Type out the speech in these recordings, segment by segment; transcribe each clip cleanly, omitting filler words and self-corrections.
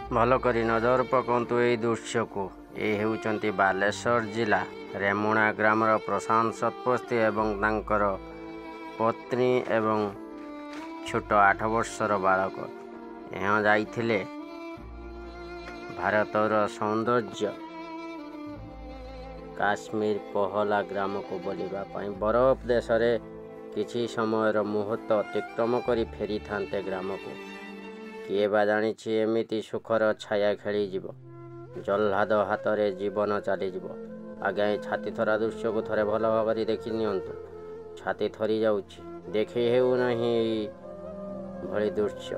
ଭଲ କରି ନଜର ପକାନ୍ତୁ ଏହି ଦୃଶ୍ୟକୁ। ଏ ହେଉଛନ୍ତି ବାଲେଶ୍ୱର ଜିଲ୍ଲା ରେମୁଣା ଗ୍ରାମର ପ୍ରଶାନ୍ତ ଶତପଥୀ ଏବଂ ତାଙ୍କର ପତ୍ନୀ ଏବଂ ଛୋଟ 8 ବର୍ଷର ବାଳକ। ଏହା ଯାଇଥିଲେ ଭାରତର ସୌନ୍ଦର୍ଯ୍ୟ କାଶ୍ମୀର ପହଲା ଗ୍ରାମକୁ ବୁଲିବା ପାଇଁ। ବରଫ ଦେଶରେ କିଛି ସମୟର ମୁହୂର୍ତ୍ତ ଅତିକ୍ରମ କରି ଫେରିଥାନ୍ତେ ଗ୍ରାମକୁ। କିଏ ବା ଜାଣିଛି ଏମିତି ସୁଖର ଛାୟା ଖେଳିଯିବ, ଜହ୍ଲାଦ ହାତରେ ଜୀବନ ଚାଲିଯିବ। ଆଜ୍ଞା, ଏ ଛାତି ଥରା ଦୃଶ୍ୟକୁ ଥରେ ଭଲ ଭାବରେ ଦେଖି ନିଅନ୍ତୁ। ଛାତି ଥରି ଯାଉଛି, ଦେଖି ହେଉନାହିଁ ଏଇ ଭଳି ଦୃଶ୍ୟ।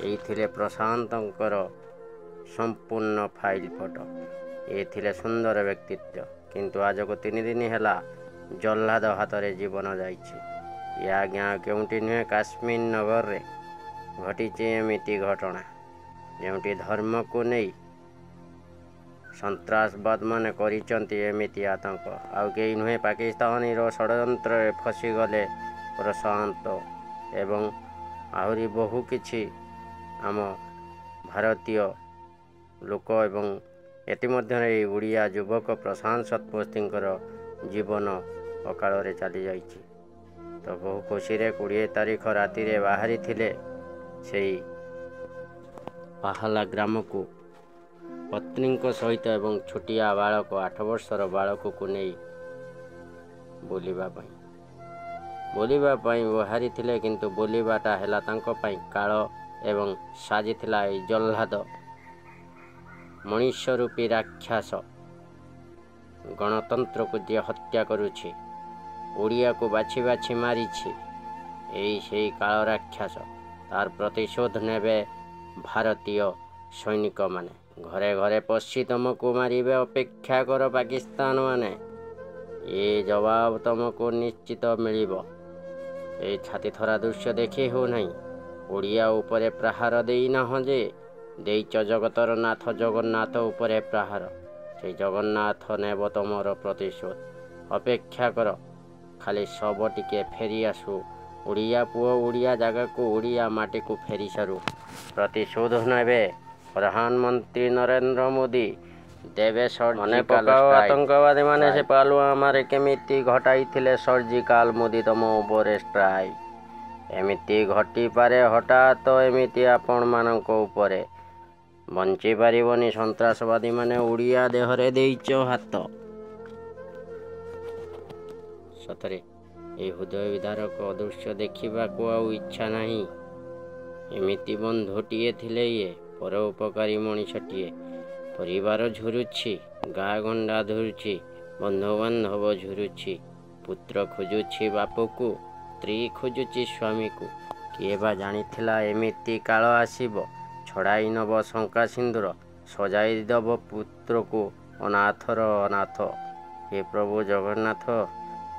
ଏଇ ଥିଲେ ପ୍ରଶାନ୍ତଙ୍କର ସମ୍ପୂର୍ଣ୍ଣ ଫାଇଲ୍ ଫଟୋ। ଏ ଥିଲେ ସୁନ୍ଦର ବ୍ୟକ୍ତିତ୍ୱ, କିନ୍ତୁ ଆଜକୁ 3 ଦିନ ହେଲା ଜହ୍ଲାଦ ହାତରେ ଜୀବନ ଯାଇଛି। ଏ ଆଜ୍ଞା କେଉଁଠି ନୁହେଁ, କାଶ୍ମୀର ନଗରରେ ଘଟିଛି ଏମିତି ଘଟଣା, ଯେଉଁଠି ଧର୍ମକୁ ନେଇ ସନ୍ତ୍ରାସବାଦମାନେ କରିଛନ୍ତି ଏମିତି ଆତଙ୍କ। ଆଉ କେହି ନୁହେଁ, ପାକିସ୍ତାନୀର ଷଡ଼ଯନ୍ତ୍ରରେ ଫସିଗଲେ ପ୍ରଶାନ୍ତ ଏବଂ ଆହୁରି ବହୁ କିଛି ଆମ ଭାରତୀୟ ଲୋକ। ଏବଂ ଏଥିମଧ୍ୟରେ ଏହି ଓଡ଼ିଆ ଯୁବକ ପ୍ରଶାନ୍ତ ଶତପଥୀଙ୍କର ଜୀବନ ଅକାଳରେ ଚାଲିଯାଇଛି। ତ ବହୁ ଖୁସିରେ 20 ତାରିଖ ରାତିରେ ବାହାରିଥିଲେ ସେଇ ପାହଲା ଗ୍ରାମକୁ ପତ୍ନୀଙ୍କ ସହିତ ଏବଂ ଛୋଟିଆ ବାଳକ 8 ବର୍ଷର ବାଳକକୁ ନେଇ ବୁଲିବା ପାଇଁ ବାହାରିଥିଲେ। କିନ୍ତୁ ବୁଲିବାଟା ହେଲା ତାଙ୍କ ପାଇଁ କାଳ ଏବଂ ସାଜିଥିଲା ଏଇ ଜହ୍ଲାଦ ମଣିଷ ରୂପୀ ରାକ୍ଷସ। ଗଣତନ୍ତ୍ରକୁ ଯିଏ ହତ୍ୟା କରୁଛି, ଓଡ଼ିଆକୁ ବାଛି ବାଛି ମାରିଛି, ଏଇ ସେଇ କାଳ ରାକ୍ଷସ। ତାର ପ୍ରତିଶୋଧ ନେବେ ଭାରତୀୟ ସୈନିକମାନେ। ଘରେ ଘରେ ପଶି ତମକୁ ମାରିବେ, ଅପେକ୍ଷା କର ପାକିସ୍ତାନ ମାନେ। ଏ ଜବାବ ତମକୁ ନିଶ୍ଚିତ ମିଳିବ। ଏଇ ଛାତିଥରା ଦୃଶ୍ୟ ଦେଖି ହେଉନାହିଁ। ଓଡ଼ିଆ ଉପରେ ପ୍ରହାର ଦେଇନାହଁ ଯେ, ଦେଇଛ ଜଗତର ନାଥ ଜଗନ୍ନାଥ ଉପରେ ପ୍ରହାର। ସେଇ ଜଗନ୍ନାଥ ନେବ ତମର ପ୍ରତିଶୋଧ। ଅପେକ୍ଷା କର, ଖାଲି ଶବ ଟିକେ ଫେରି ଆସୁ। ଓଡ଼ିଆ ପୁଅ ଓଡ଼ିଆ ଜାଗାକୁ, ଓଡ଼ିଆ ମାଟିକୁ ଫେରିସାରୁ। ପ୍ରତିଶୋଧ ନେବେ ପ୍ରଧାନମନ୍ତ୍ରୀ ନରେନ୍ଦ୍ର ମୋଦି। ଦେବେ ମନେ ପକାଅ, ଆତଙ୍କବାଦୀମାନେ ସେ ପୁଲୱାମାରେ କେମିତି ଘଟାଇଥିଲେ ସର୍ଜିକାଲ ମୋଦି ତମ ଉପରେ ଷ୍ଟ୍ରାଇକ୍। ଏମିତି ଘଟିପାରେ ହଠାତ୍, ଏମିତି ଆପଣମାନଙ୍କ ଉପରେ। ବଞ୍ଚିପାରିବନି ସନ୍ତ୍ରାସବାଦୀମାନେ, ଓଡ଼ିଆ ଦେହରେ ଦେଇଛ ହାତ। ସତରେ ଏହି ହୃଦୟ ବିଦାରକ ଦୃଶ୍ୟ ଦେଖିବାକୁ ଆଉ ଇଚ୍ଛା ନାହିଁ। ଏମିତି ବନ୍ଧୁଟିଏ ଥିଲେ ଇଏ, ପରୋପକାରୀ ମଣିଷଟିଏ। ପରିବାର ଝୁରୁଛି, ଗାଁ ଗଣ୍ଡା ଝୁରୁଛି, ବନ୍ଧୁବାନ୍ଧବ ଝୁରୁଛି। ପୁତ୍ର ଖୋଜୁଛି ବାପକୁ, ସ୍ତ୍ରୀ ଖୋଜୁଛି ସ୍ୱାମୀକୁ। କିଏ ବା ଜାଣିଥିଲା ଏମିତି କାଳ ଆସିବ। ଛଡ଼ାଇ ନେବ ଶଙ୍କା ସିନ୍ଦୁର, ସଜାଇ ଦେବ ପୁତ୍ରକୁ ଅନାଥର ଅନାଥ। ହେ ପ୍ରଭୁ ଜଗନ୍ନାଥ,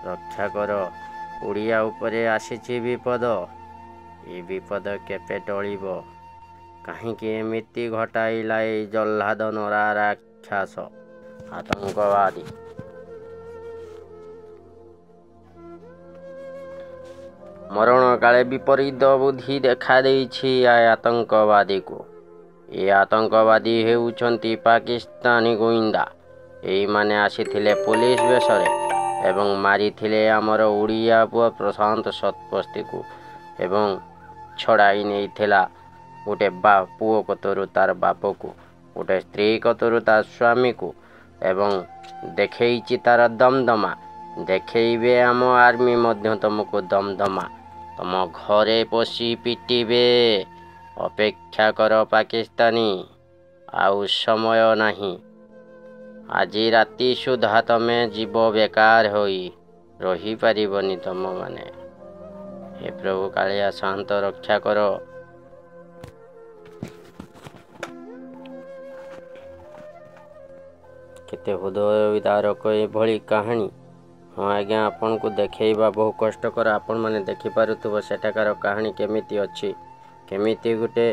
ରକ୍ଷା କର। ଓଡ଼ିଆ ଉପରେ ଆସିଛି ବିପଦ। ଏ ବିପଦ କେବେ ଟଳିବ? କାହିଁକି ଏମିତି ଘଟାଇଲା ଏଇ ଜହ୍ଲାଦ ନରା ରାକ୍ଷସ ଆତଙ୍କବାଦୀ? ମରଣ କାଳେ ବିପରୀତ ବୁଦ୍ଧି ଦେଖାଦେଇଛି ଏ ଆତଙ୍କବାଦୀକୁ। ଏ ଆତଙ୍କବାଦୀ ହେଉଛନ୍ତି ପାକିସ୍ତାନୀ ଗୁଇନ୍ଦା। ଏଇମାନେ ଆସିଥିଲେ ପୋଲିସ ବେଶରେ ଏବଂ ମାରିଥିଲେ ଆମର ଓଡ଼ିଆ ପୁଅ ପ୍ରଶାନ୍ତ ଶତପଥୀକୁ ଏବଂ ଛଡ଼ାଇ ନେଇଥିଲା ଗୋଟେ ପୁଅ କତରୁ ତାର ବାପକୁ, ଗୋଟେ ସ୍ତ୍ରୀ କତରୁ ତାର ସ୍ୱାମୀକୁ ଏବଂ ଦେଖେଇଛି ତାର ଦମଦମା। ଦେଖେଇବେ ଆମ ଆର୍ମି ମଧ୍ୟ ତମକୁ ଦମଦମା। ତମ ଘରେ ପଶି ପିଟିବେ। ଅପେକ୍ଷା କର ପାକିସ୍ତାନୀ, ଆଉ ସମୟ ନାହିଁ। ଆଜି ରାତି ସୁଦ୍ଧା ତମେ ଯିବ ବେକାର ହୋଇ, ରହିପାରିବନି ତମମାନେ। ହେ ପ୍ରଭୁ କାଳିଆ ଶାନ୍ତ ରକ୍ଷା କର। କେତେ ହୃଦୟ ବିଦାରକ ଏଭଳି କାହାଣୀ। ହଁ ଆଜ୍ଞା, ଆପଣଙ୍କୁ ଦେଖେଇବା ବହୁ କଷ୍ଟକର। ଆପଣମାନେ ଦେଖିପାରୁଥିବ ସେଠାକାର କାହାଣୀ କେମିତି ଅଛି। କେମିତି ଗୋଟେ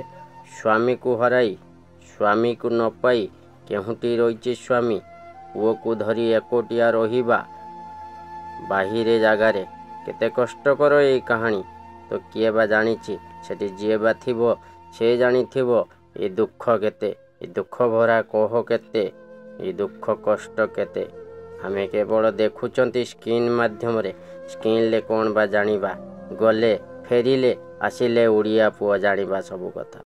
ସ୍ୱାମୀକୁ ହରାଇ, ସ୍ୱାମୀକୁ ନ ପାଇ କେଉଁଠି ରହିଛି ସ୍ୱାମୀ, ପୁଅକୁ ଧରି ଏକୁଟିଆ ରହିବା ବାহিরে ଜାଗାରେ। କେତେ କଷ୍ଟକର ଏଇ କାହାଣୀ। ତ କିଏ ବା ଜାଣିଛି, ସେଠି ଯିଏ ବା ଥିବ ସେ ଜାଣିଥିବ ଏ ଦୁଃଖ କେତେ, ଏ ଦୁଃଖ ଭରା କୋହ କେତେ, ଏ ଦୁଃଖ କଷ୍ଟ କେତେ। ଆମେ କେବଳ ଦେଖୁଛନ୍ତି ସ୍କ୍ରିନ୍ ମାଧ୍ୟମରେ। ସ୍କ୍ରିନ୍ରେ କ'ଣ ବା ଜାଣିବା? ଗଲେ ଫେରିଲେ ଆସିଲେ ଓଡ଼ିଆ ପୁଅ ଜାଣିବା ସବୁ କଥା।